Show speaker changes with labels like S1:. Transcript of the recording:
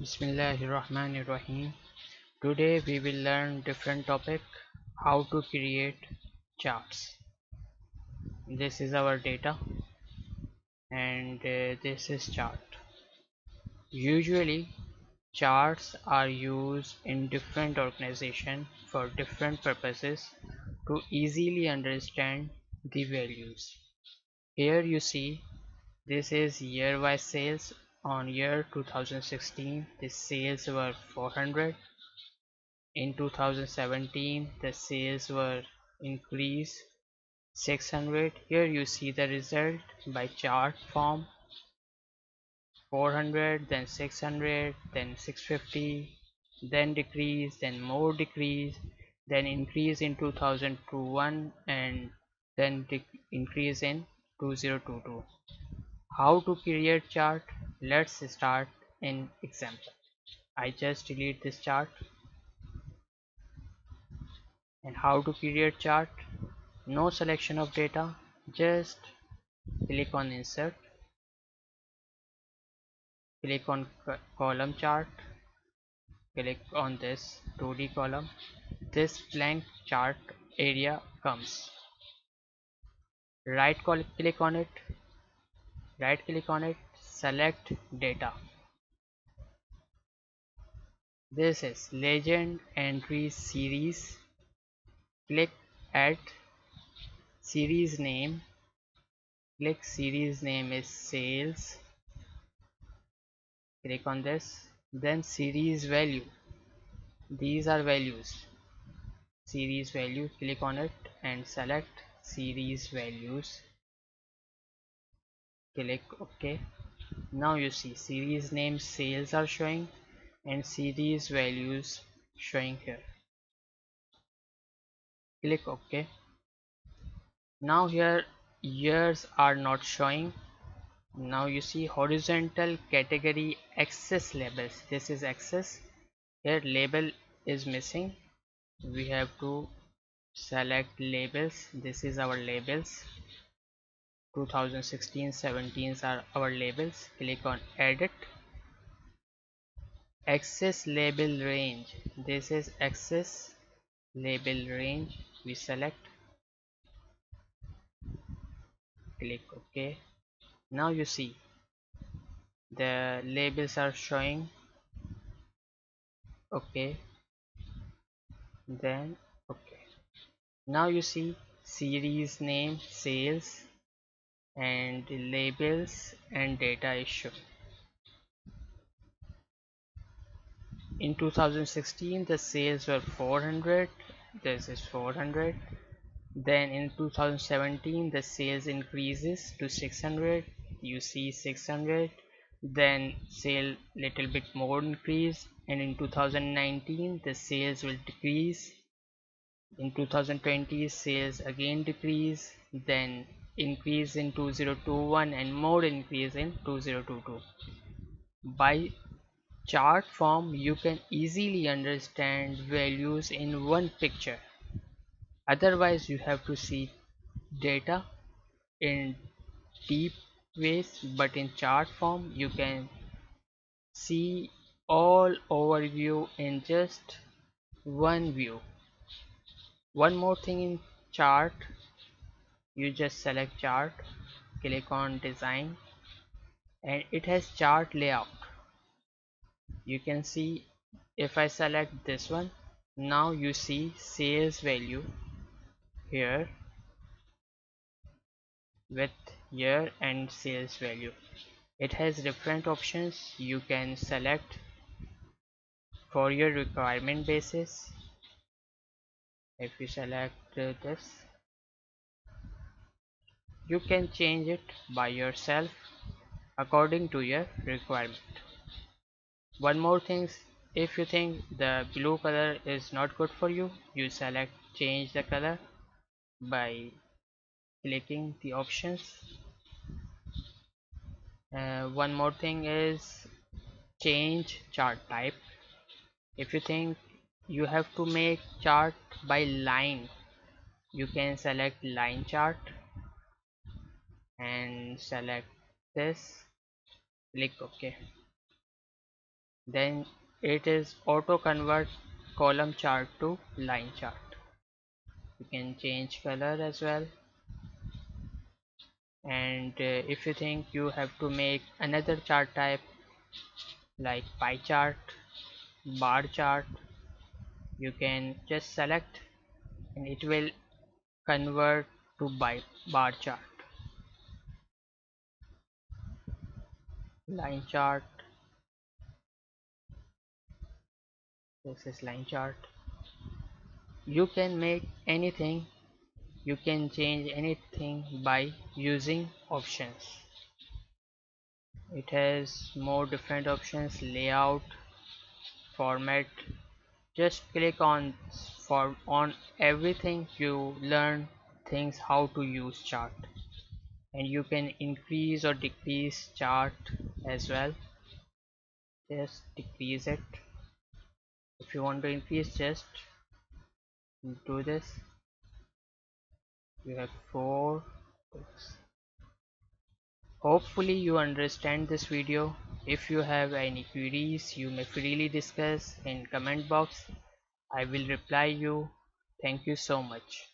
S1: Bismillahirrahmanirrahim. Today we will learn different topic how to create charts. This is our data and this is chart. Usually charts are used in different organizations for different purposes to easily understand the values. Here you see this is year-wise sales. On year 2016 the sales were 400. In 2017 the sales were increased 600. Here you see the result by chart form: 400, then 600, then 650, then decrease, then more decrease, then increase in 2021, and then increase in 2022. How to create chart? Let's start in example. I just delete this chart. And how to create chart? No selection of data, just click on insert, click on column chart, click on this 2D column. This blank chart area comes. Click on it, right click on it, select data. This is legend entry series. Click add series name. Click series name is sales. Click on this, then series value. These are values. Series value, click on it and select series values. Click OK. Now you see series name sales are showing and series values showing here. Click OK. Now here years are not showing. Now you see horizontal category access labels. This is access. Here label is missing. We have to select labels. This is our labels. 2016-17 are our labels. Click on edit. Access label range. This is access label range. We select. Click OK. Now you see the labels are showing. OK. Then OK. Now you see series name sales and labels and data is shown. In 2016 the sales were 400. This is 400. Then in 2017 the sales increases to 600. You see 600. Then sale little bit more increase, and in 2019 the sales will decrease. In 2020 sales again decrease, then increase in 2021 and more increase in 2022. By chart form you can easily understand values in one picture. Otherwise you have to see data in deep ways, but in chart form you can see all overview in just one view. One more thing in chart, you just select chart, click on design, and it has chart layout. You can see if I select this one, now you see sales value here with year and sales value. It has different options you can select for your requirement basis. If you select this, you can change it by yourself according to your requirement. One more thing, if you think the blue color is not good for you, you select change the color by clicking the options. One more thing is change chart type. If you think you have to make chart by line, you can select line chart and select this. Click OK. Then it is auto convert column chart to line chart. You can change color as well. And if you think you have to make another chart type like pie chart, bar chart, you can just select and it will convert to bar chart, line chart. This is line chart. You can make anything, you can change anything by using options. It has more different options: layout, format. Just click on everything. You learn things how to use chart, and you can increase or decrease chart as well. Just decrease it. If you want to increase, just do this. You have 4. Hopefully you understand this video. If you have any queries, you may freely discuss in comment box. I will reply you. Thank you so much.